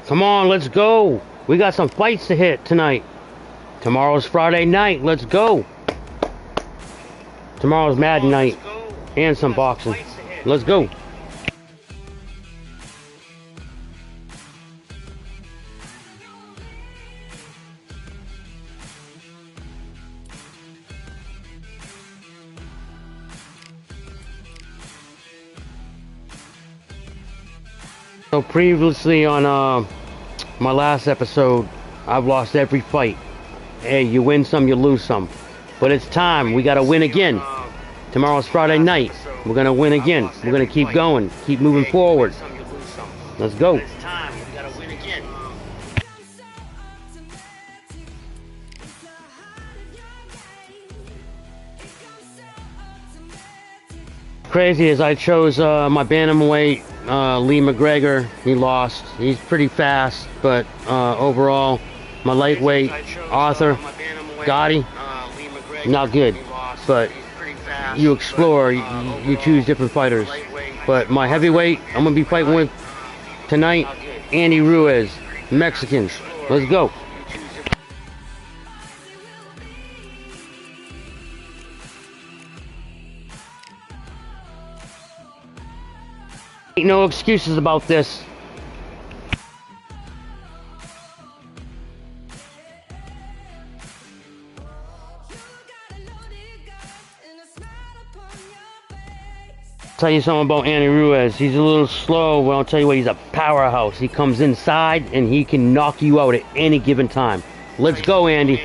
Come on, let's go. We got some fights to hit tonight. Tomorrow's Friday night. Let's go. Tomorrow's Mad Night and some boxing. Let's go. So previously on my last episode, I've lost every fight. Hey, you win some, you lose some. But it's time. We got to win again. Tomorrow's Friday night. We're going to win again. We're going to keep going. Keep moving forward. Let's go. Crazy as I chose my bantamweight, Lee McGregor. He lost. He's pretty fast, but overall, my lightweight, Arthur Gotti, not good. But you explore, you choose different fighters. But my heavyweight, I'm gonna be fighting with tonight, Andy Ruiz, Mexicans. Let's go. Ain't no excuses about this. Tell you something about Andy Ruiz. He's a little slow, but I'll tell you what, he's a powerhouse. He comes inside and he can knock you out at any given time. Let's go, Andy.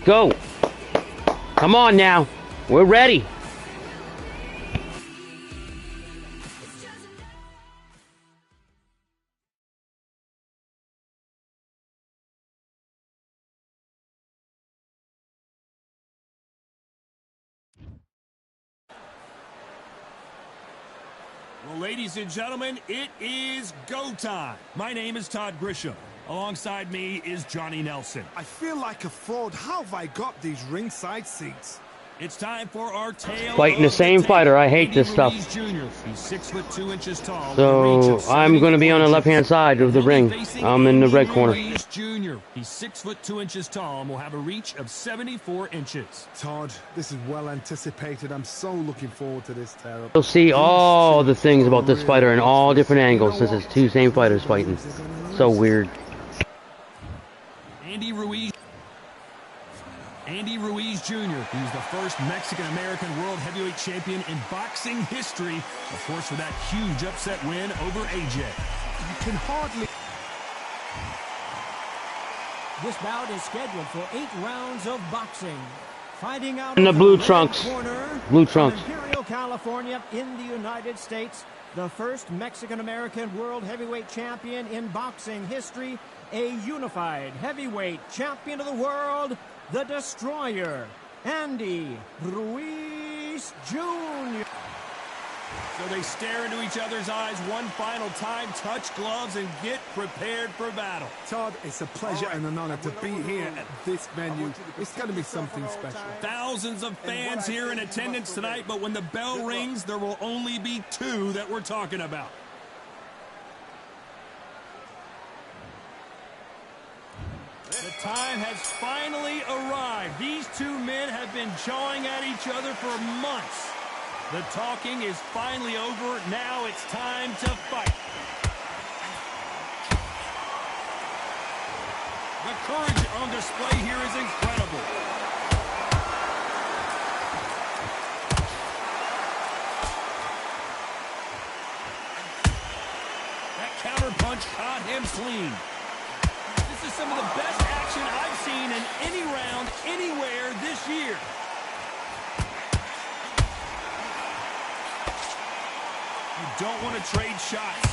Go. Come on now. We're ready. Well, ladies and gentlemen, it is go time. My name is Todd Grisham. Alongside me is Johnny Nelson. I feel like a fraud. How have I got these ringside seats? It's time for our tale. Fighting the same fighter. I hate this stuff. He's 6'2" tall. So I'm going to be on the left-hand side of the ring. I'm in the red corner. Jr. He's 6'2" tall and will have a reach of 74 inches. Todd, this is well anticipated. I'm so looking forward to this, Tara. You'll see all the things about this fighter in all different angles since it's two same fighters fighting. So weird. Andy Ruiz Jr., who's the first Mexican-American World Heavyweight Champion in boxing history, of course, for that huge upset win over AJ. You can hardly... This bout is scheduled for 8 rounds of boxing. Fighting out in the blue trunks. Corner, blue trunks. Imperial, California, in the United States, the first Mexican-American World Heavyweight Champion in boxing history, a unified heavyweight champion of the world, the Destroyer, Andy Ruiz Jr. So they stare into each other's eyes one final time, touch gloves, and get prepared for battle. Todd, it's a pleasure and an honor to be here at this venue. It's going to be something special. Thousands of fans here in attendance tonight, but when the bell rings, there will only be 2 that we're talking about. The time has finally arrived. These 2 men have been jawing at each other for months. The talking is finally over. Now it's time to fight. The courage on display here is incredible. That counter punch caught him clean. This is some of the best action I've seen in any round, anywhere this year. You don't want to trade shots.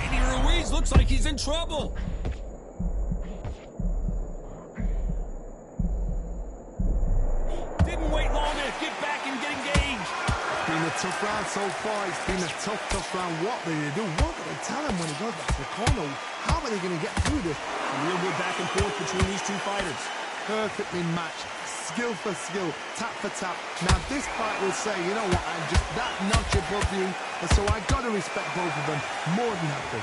Andy Ruiz looks like he's in trouble. Didn't wait long to get back and get engaged. tough round so far. It's been a tough round. What do they do? What do they tell him when he goes back to the corner? How are they going to get through this? Real good back and forth between these two fighters. Perfectly matched. Skill for skill. Tap for tap. Now this fight will say, you know what, I'm just that notch above you. And so I got to respect both of them. More than happy.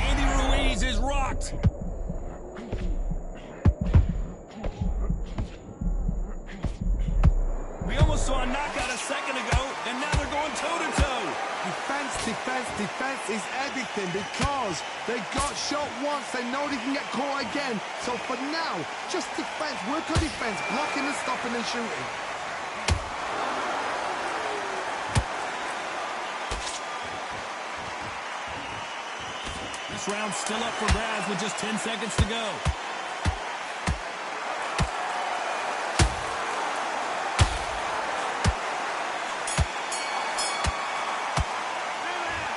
Andy Ruiz is rocked. We almost saw a knockout a second ago, and now they're going toe-to-toe. Defense is everything because they got shot once. They know they can get caught again. So for now, just defense. Work on defense. Blocking and stopping and shooting. This round's still up for grabs with just 10 seconds to go.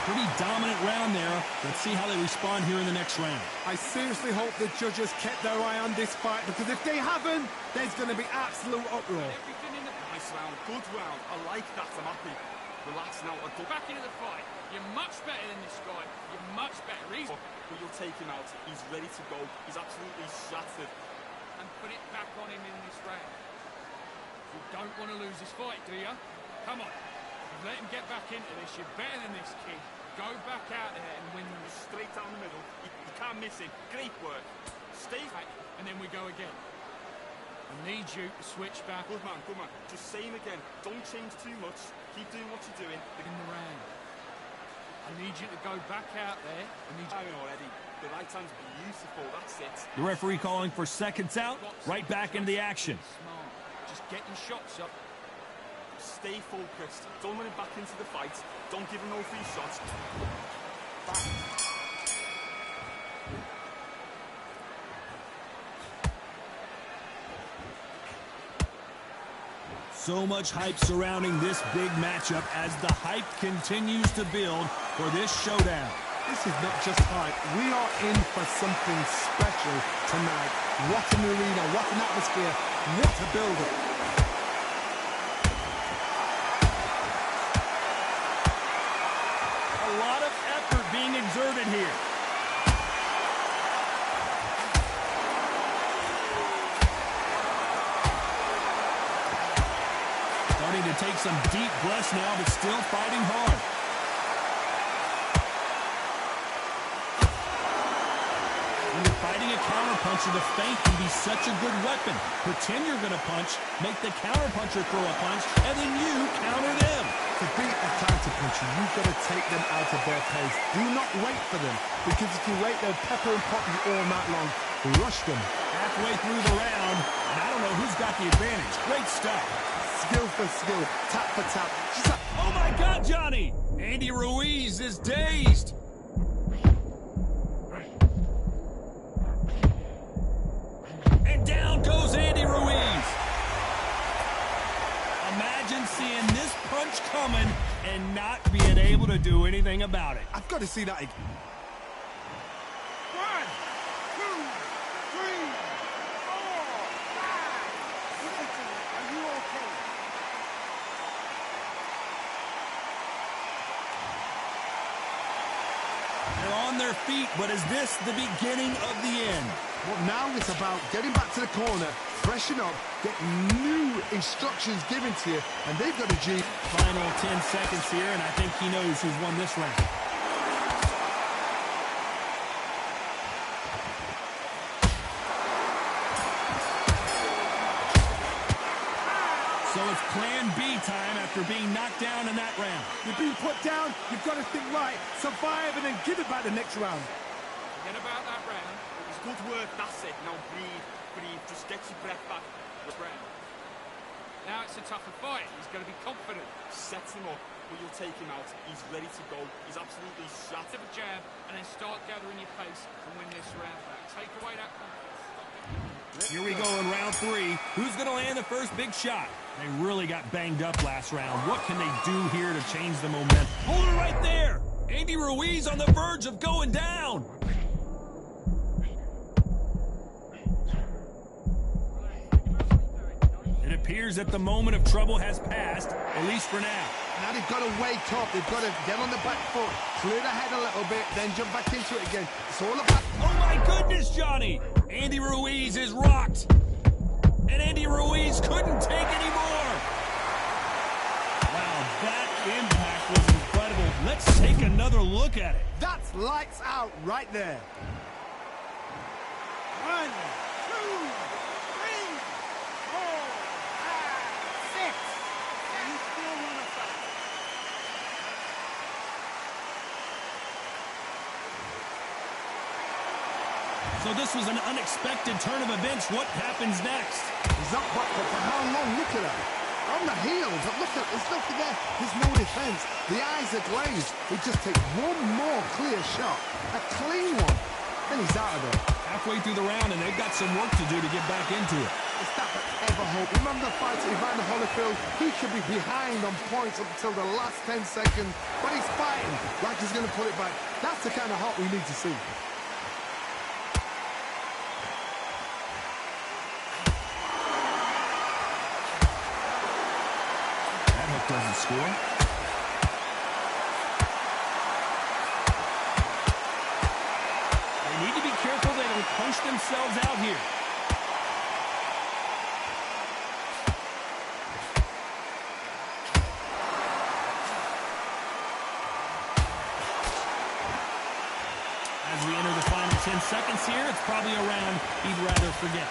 Pretty dominant round there. Let's see how they respond here in the next round. I seriously hope the judges kept their eye on this fight, because if they haven't, there's going to be absolute uproar. Everything in the nice round, good round. I like that. I'm happy. Relax now. I'll go back into the fight. You're much better than this guy. You're much better. But you'll take him out. He's ready to go. He's absolutely shattered. And put it back on him in this round. You don't want to lose this fight, do you? Come on. Let him get back into this. You're better than this, kid. Go back out there and win straight down the middle. You can't miss him. Great work. Stay back, and then we go again. I need you to switch back. Good man, good man. Just same again. Don't change too much. Keep doing what you're doing. In the round. I need you to go back out there. I need you already. The right hand's beautiful. That's it. The referee calling for seconds out. Right back into the action. Smart. Just get your shots up. Stay focused. Don't run him back into the fight. Don't give him no free shots. Back. So much hype surrounding this big matchup as the hype continues to build for this showdown. This is not just hype. We are in for something special tonight. What an arena, what an atmosphere, what a build-up. A lot of effort being exerted here. Starting to take some deep breaths now, but still fighting hard. When you're fighting a counterpuncher, the feint can be such a good weapon. Pretend you're going to punch, make the counterpuncher throw a punch, and then you counter them. To beat a counterpuncher, you've got to take them out of their pace. Do not wait for them, because if you wait, they'll pepper and pop you all night long. Rush them. Halfway through the round, and I don't know who's got the advantage. Great stuff. Skill for skill, tap for tap. Oh my God, Johnny! Andy Ruiz is dazed. And down goes Andy Ruiz. Imagine seeing this punch coming and not being able to do anything about it. I've got to see that again. 1, 2, 3, 4, 5. Are you okay? They're on their feet, but is this the beginning of the end? Well, now it's about getting back to the corner, freshen up, get new instructions given to you, and they've got a G. Final 10 seconds here, and I think he knows who's won this round. So it's plan B time after being knocked down in that round. You've been put down, you've got to think right, survive, and then give it back the next round. Forget about that round. It was good work, that's it. Now breathe, breathe. Just get your breath back. Now it's a tougher fight. He's going to be confident. Set him up, but you'll take him out. He's ready to go. He's absolutely shot. Have a jab, and then start gathering your pace and win this round back. Take away that confidence. Here we go in round 3. Who's going to land the first big shot? They really got banged up last round. What can they do here to change the momentum? Hold it right there! Andy Ruiz on the verge of going down. It appears that the moment of trouble has passed, at least for now. Now they've got to wake up. They've got to get on the back foot, clear the head a little bit, then jump back into it again. It's all about... Oh, my goodness, Johnny. Andy Ruiz is rocked. And Andy Ruiz couldn't take any more. Wow, that impact was incredible. Let's take another look at it. That's lights out right there. 1, 2, 3, 4, 5, 6. And you still want to fight. So this was an unexpected turn of events. What happens next? He's up back, but for how long? Look at that. On the heels, look at, there's nothing there. There's no defense. The eyes are glazed. He just takes one more clear shot, a clean one, then he's out of there. Halfway through the round, and they've got some work to do to get back into it. It's that ever hope. Remember the fight at Evander Holyfield? He should be behind on points up until the last 10 seconds, but he's fighting like he's going to put it back. That's the kind of hope we need to see. Doesn't score. They need to be careful they don't punch themselves out here. As we enter the final 10 seconds here, it's probably a round he'd rather forget.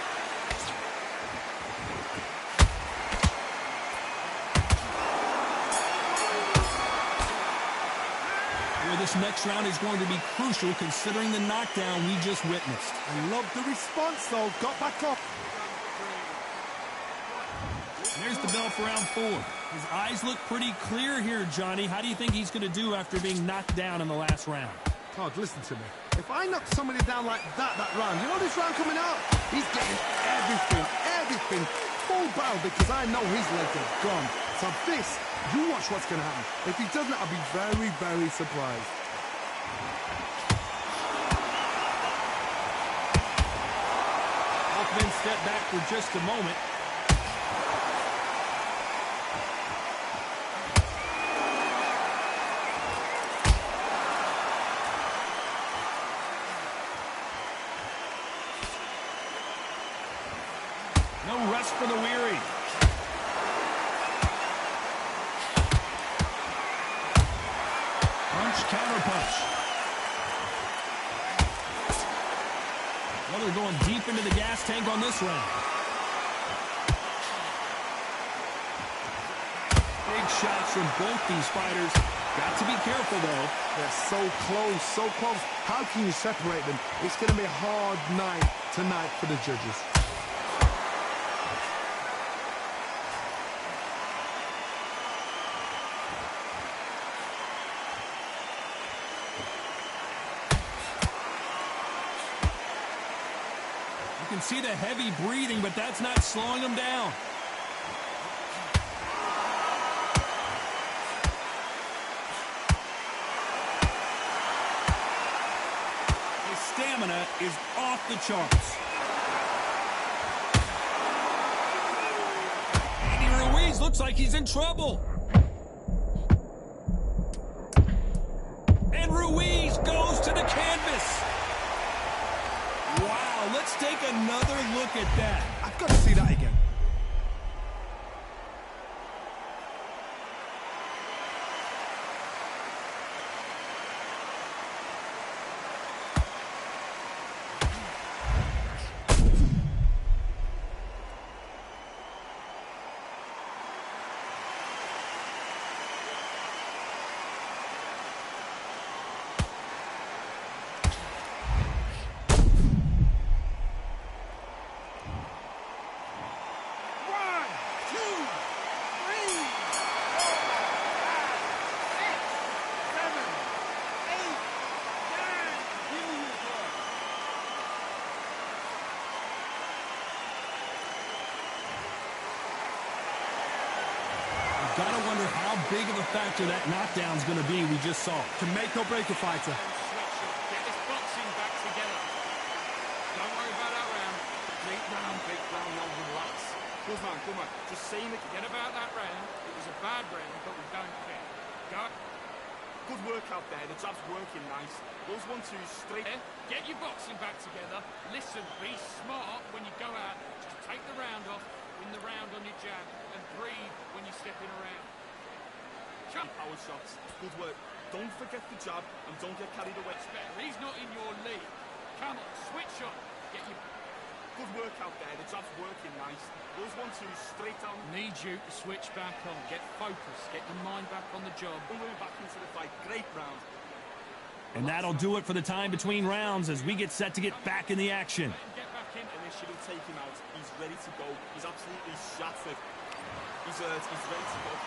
This next round is going to be crucial considering the knockdown we just witnessed. I love the response, though. Got back up. There's the bell for round 4. His eyes look pretty clear here, Johnny. How do you think he's going to do after being knocked down in the last round? Todd, listen to me. If I knock somebody down like that round, you know this round coming out? He's getting everything full barrel because I know his legs are gone. So this, you watch what's going to happen. If he doesn't, I'll be very, very surprised. Both men step back for just a moment. No rest for the weary. Counter punch. Well, they're going deep into the gas tank on this round. Big shots from both these fighters. Got to be careful, though. They're so close, so close. How can you separate them? It's going to be a hard night tonight for the judges. You can see the heavy breathing, but that's not slowing him down. His stamina is off the charts. Andy Ruiz looks like he's in trouble. And Ruiz goes to the canvas. Wow, let's take another look at that. I've got to see that again. Gotta wonder how big of a factor that knockdown's gonna be we just saw. To make or break a fighter. Get this boxing back together. Don't worry about that round. Big round, no relax. Good man, good man. Just saying it. Forget about that round. It was a bad round, but we don't care. Go. Good work out there. The jab's working nice. Those 1-2s straight there. Get your boxing back together. Listen, be smart when you go out. Just take the round off, win the round on your jab, and breathe when you're stepping around. Power shots. Good work. Don't forget the jab and don't get carried away. He's not in your league. Come on, switch on. Get your good work out there. The jab's working nice. Those 1-2s straight down. Need you to switch back on. Get focused. Get your mind back on the job. Don't move back into the fight. Great round. And that'll do it for the time between rounds as we get set to get back in the action. Get back into this. It'll take him out. He's ready to go. He's absolutely shattered. He's ready to go.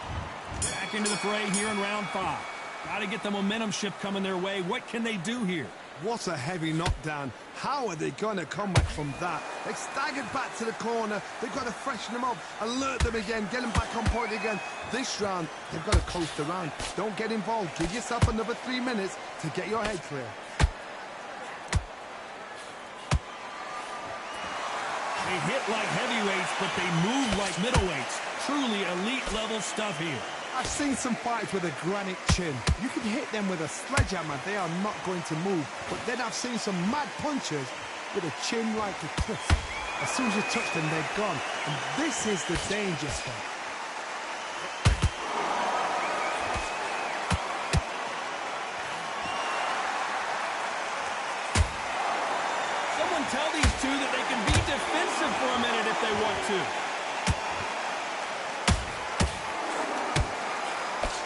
Back into the fray here in round 5. Got to get the momentum shift coming their way. What can they do here? What a heavy knockdown. How are they going to come back from that? They staggered back to the corner. They've got to freshen them up, alert them again, get them back on point again. This round, they've got to coast the round. Don't get involved. Give yourself another 3 minutes to get your head clear. They hit like heavyweights, but they move like middleweights. Truly elite level stuff here. I've seen some fights with a granite chin. You can hit them with a sledgehammer, they are not going to move. But then I've seen some mad punchers with a chin like a twist. As soon as you touch them, they're gone. And this is the danger spot. Someone tell these two that they can be defensive for a minute if they want to.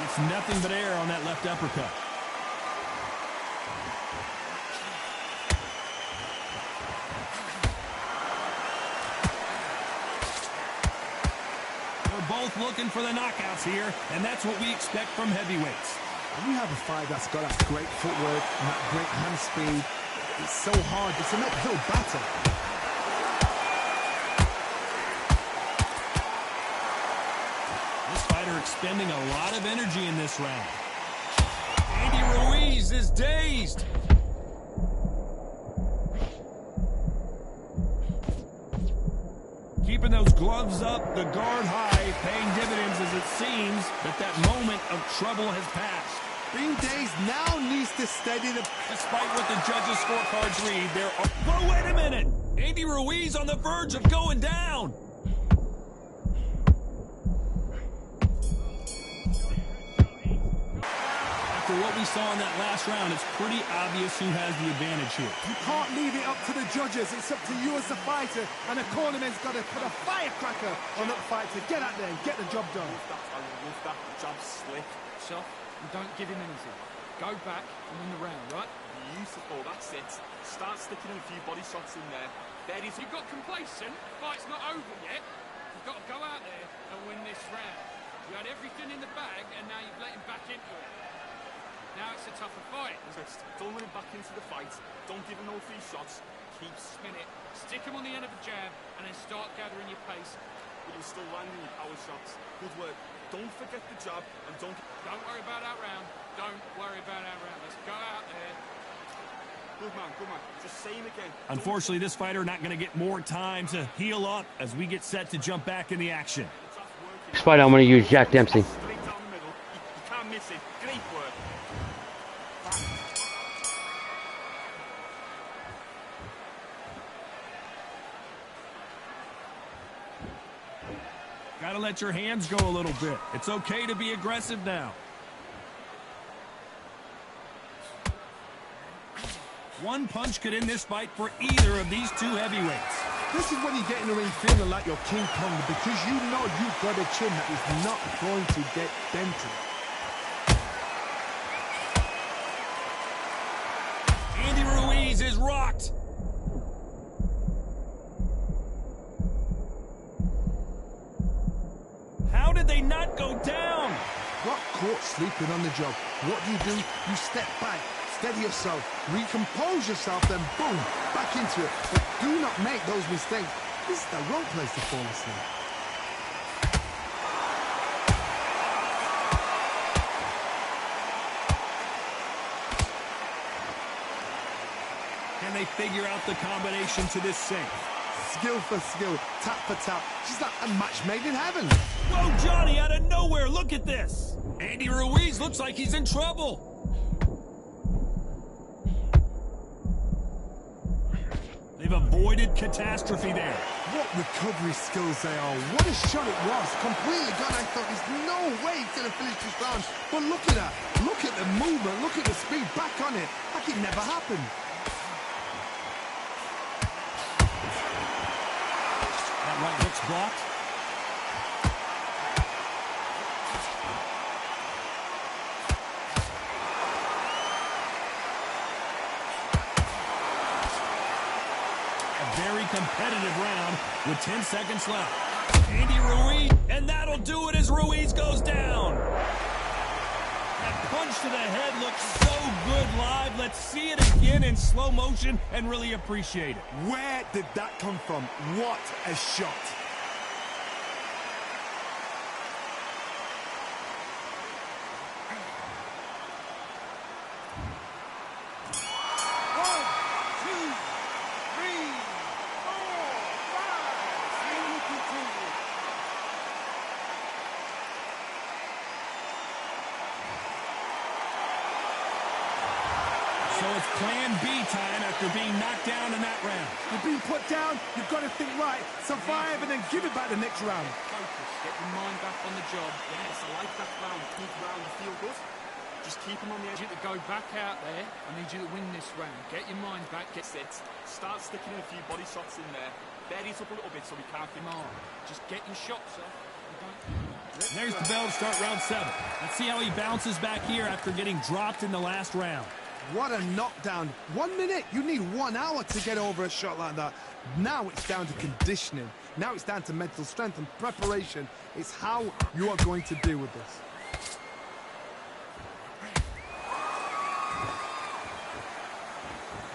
It's nothing but air on that left uppercut. We're both looking for the knockouts here, and that's what we expect from heavyweights. When you have a fight that's got that great footwork and that great hand speed, it's so hard. It's an uphill battle. Expending a lot of energy in this round. Andy Ruiz is dazed. Keeping those gloves up, the guard high, paying dividends as it seems that moment of trouble has passed. Being dazed now needs to steady the... Despite what the judges' scorecards read, there are... Whoa, wait a minute! Andy Ruiz on the verge of going down. After what we saw in that last round, it's pretty obvious who has the advantage here. You can't leave it up to the judges. It's up to you as the fighter, and the cornerman's got to put a firecracker on that fight to get out there and get the job done. I love that. Jab slick. Soft, and don't give him anything. Go back and win the round, right? Beautiful, that's it. Start sticking in a few body shots in there. There is. You got complacent. The fight's not over yet. You've got to go out there and win this round. You had everything in the bag, and now you've let him back into it. Now it's a tougher fight. Don't let him back into the fight. Don't give him no free shots. Keep spinning it. Stick him on the end of a jab, and then start gathering your pace. But you're still landing your power shots. Good work. Don't forget the jab, and don't worry about that round. Don't worry about that round. Let's go out there. Good man, good man. Just saying again. Unfortunately, this fighter not going to get more time to heal up as we get set to jump back in the action. This fight, I'm going to use Jack Dempsey. Straight down the middle. You can't miss it. Great work. Gotta let your hands go a little bit. It's okay to be aggressive now. One punch could end this fight for either of these two heavyweights. This is when you get in the ring feeling like you're King Kong, because you know you've got a chin that is not going to get dented. Andy Ruiz is rocked. How did they not go down? Got caught sleeping on the job. What do? You step back, steady yourself, recompose yourself, then boom, back into it. But do not make those mistakes. This is the wrong place to fall asleep. Can they figure out the combination to this sink? skill for skill, tap for tap. She's like a match made in heaven. Whoa, Johnny, out of nowhere, look at this. Andy Ruiz looks like he's in trouble. They've avoided catastrophe there. What recovery skills they are. What a shot it was. Completely gone. I thought there's no way he's going to finish this round. But look at that. Look at the movement. Look at the speed. Back on it. Like it never happened. That right hook's blocked. Very competitive round with 10 seconds left. Andy Ruiz, and that'll do it as Ruiz goes down. That punch to the head looks so good live. Let's see it again in slow motion and really appreciate it. Where did that come from? What a shot. So it's plan B time after being knocked down in that round. You've been put down, you've got to think right, survive, and then give it back the next round. Focus, get your mind back on the job. Yes, I like that round. Good round, you feel good. Just keep him on the edge. I need you to go back out there. I need you to win this round. Get your mind back, get set. Start sticking in a few body shots in there. Bury it up a little bit so we can't come on. Just get your shots off. There's the bell to start round 7. Let's see how he bounces back here after getting dropped in the last round. What a knockdown. 1 minute, you need 1 hour to get over a shot like that. Now it's down to conditioning. Now it's down to mental strength and preparation. It's how you are going to deal with this.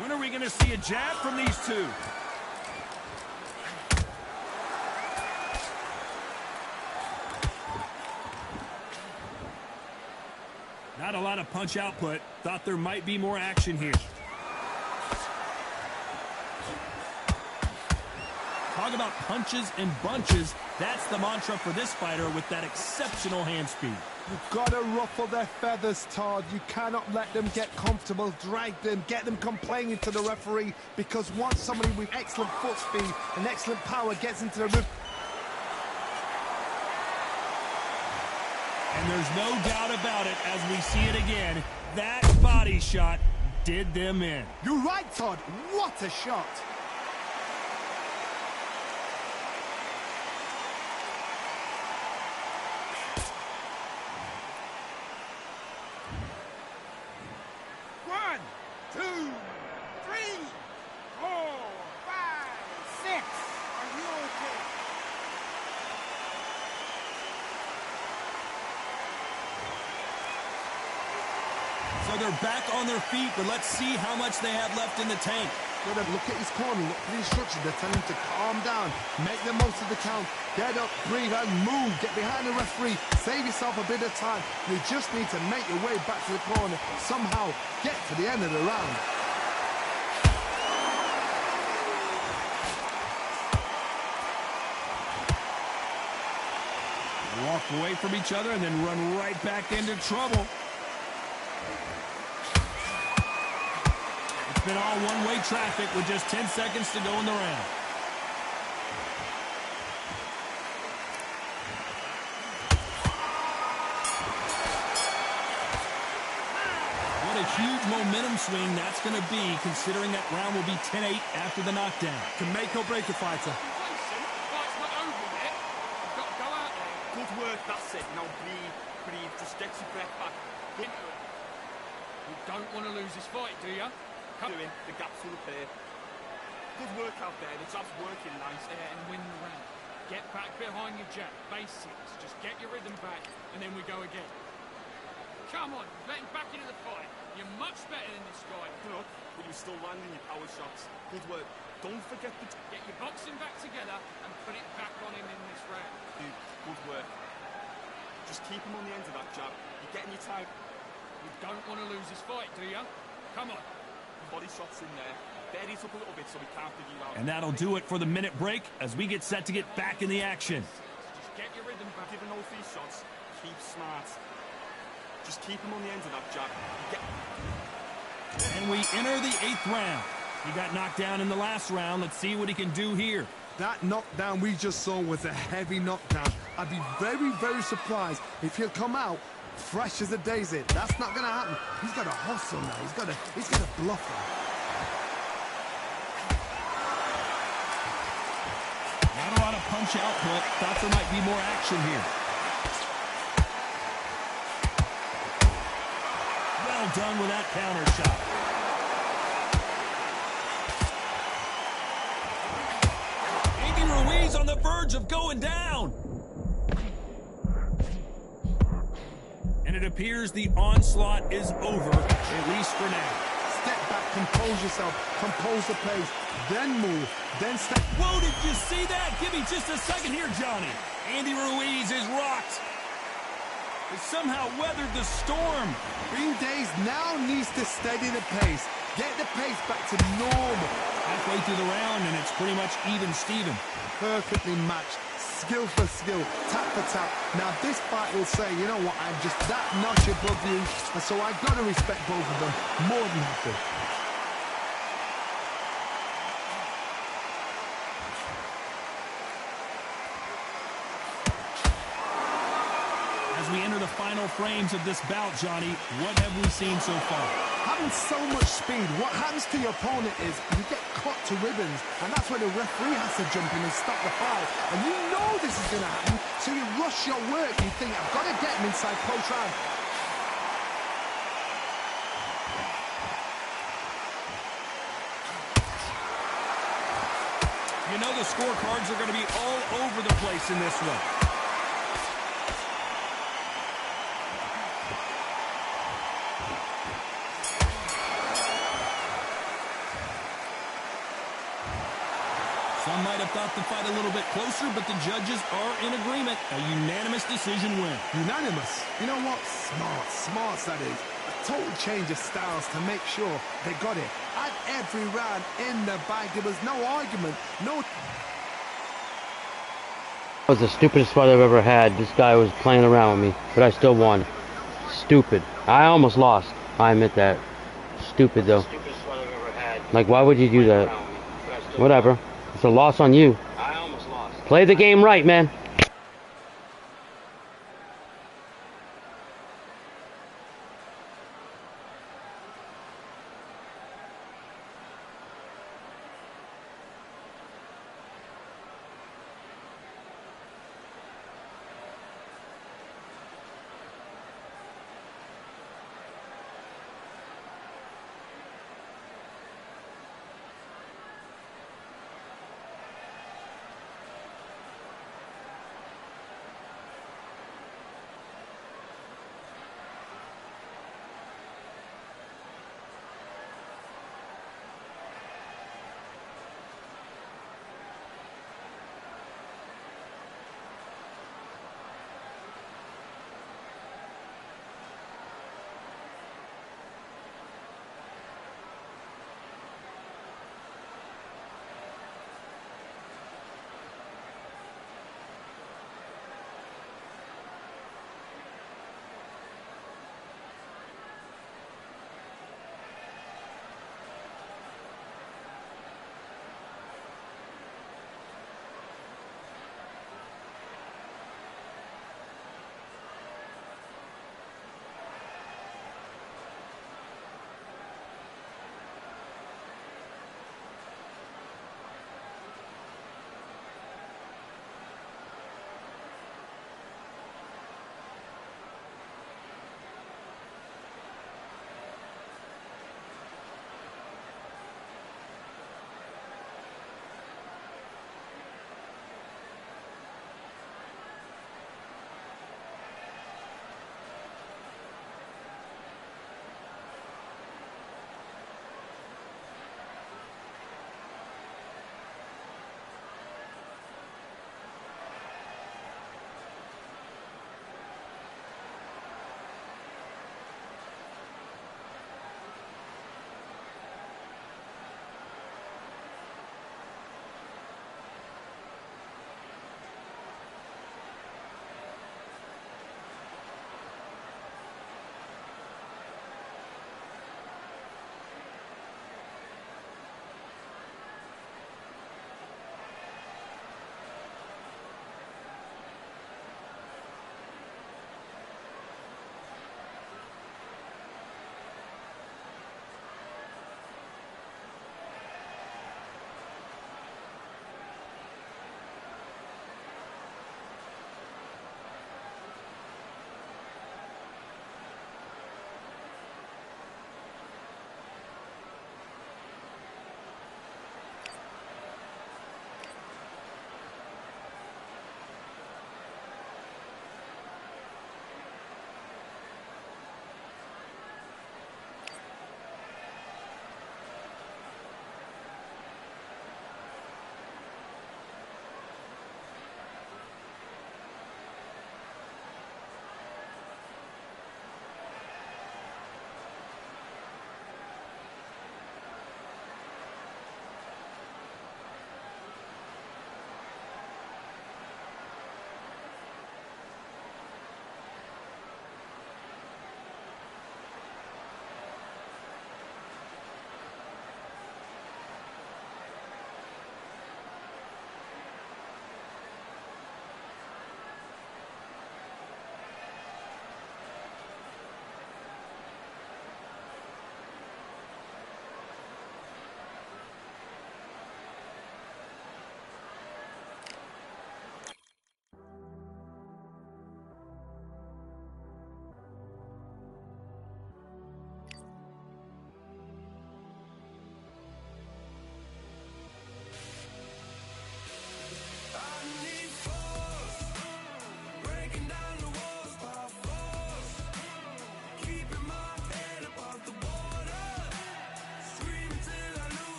When are we going to see a jab from these two? Not a lot of punch output. Thought there might be more action here. Talk about punches and bunches. That's the mantra for this fighter with that exceptional hand speed. You've got to ruffle their feathers, Todd. You cannot let them get comfortable, drag them, get them complaining to the referee, because once somebody with excellent foot speed and excellent power gets into the ring, and there's no doubt about it as we see it again, that body shot did them in. You're right, Todd. What a shot. One, two, three, 4, 5, 6. Are you okay? So they're back on their feet, but let's see how much they have left in the tank. Look at his corner, look at the instructions. They're telling him to calm down, make the most of the count, get up, breathe, and move. Get behind the referee, save yourself a bit of time. You just need to make your way back to the corner, somehow get to the end of the round. Walk away from each other and then run right back into trouble. It's been all one-way traffic with just 10 seconds to go in the round. What a huge momentum swing that's going to be, considering that round will be 10-8 after the knockdown. Can make or break a fighter. Fight's not over yet. You've got to go out there. Good work, that's it. Now breathe, just get your breath back. Into it. You don't want to lose this fight, do you? Come in, the gaps will appear. Good work out there, the jab's working nice there, and win the round. Get back behind your jab, basics. Just get your rhythm back, and then we go again. Come on, let him back into the fight. You're much better than this guy. Look, but you're still landing your power shots. Good work. Don't forget to get your boxing back together and put it back on him in this round. Dude, good work. Just keep him on the end of that jab. You're getting your time. You don't want to lose this fight, do you? Come on. Body shots in there. Bury it up a little bit so we can't figure you out. And that'll do it for the minute break as we get set to get back in the action. Just get your rhythm back. Giving all 3 shots. Keep smart. Just keep him on the end of that jab. And we enter the 8th round. He got knocked down in the last round. Let's see what he can do here. That knockdown we just saw was a heavy knockdown. I'd be very, very surprised if he'll come out fresh as a daisy. That's not going to happen. He's got to hustle now. He's got to bluff him. Not a lot of punch output. Thought there might be more action here. Well done with that counter shot. Ruiz on the verge of going down. And it appears the onslaught is over, at least for now. Step back, compose yourself, compose the pace, then move, then step. Whoa, did you see that? Give me just a second here, Johnny. Andy Ruiz is rocked. He somehow weathered the storm. Green Days now needs to steady the pace. Get the pace back to normal. Halfway through the round, and it's pretty much even Steven. Perfectly matched, skill for skill, tap for tap. Now this fight will say, you know what, I'm just that notch above you, and so I've got to respect both of them more than happy. As we enter the final frames of this bout, Johnny, what have we seen so far? Having so much speed, what happens to your opponent is you get cut to ribbons, and that's where the referee has to jump in and stop the fight. And you know this is going to happen, so you rush your work. You think, I've got to get him inside close round. You know the scorecards are going to be all over the place in this one. Some might have thought the fight a little bit closer, but the judges are in agreement. A unanimous decision win. Unanimous. You know what? Smart that is. A total change of styles to make sure they got it. At every round in the bag, there was no argument, no... That was the stupidest fight I've ever had. This guy was playing around with me, but I still won. Stupid. I almost lost. I admit that. Stupid, though. Like, why would you do that? Whatever. It's a loss on you. Play the game right, man.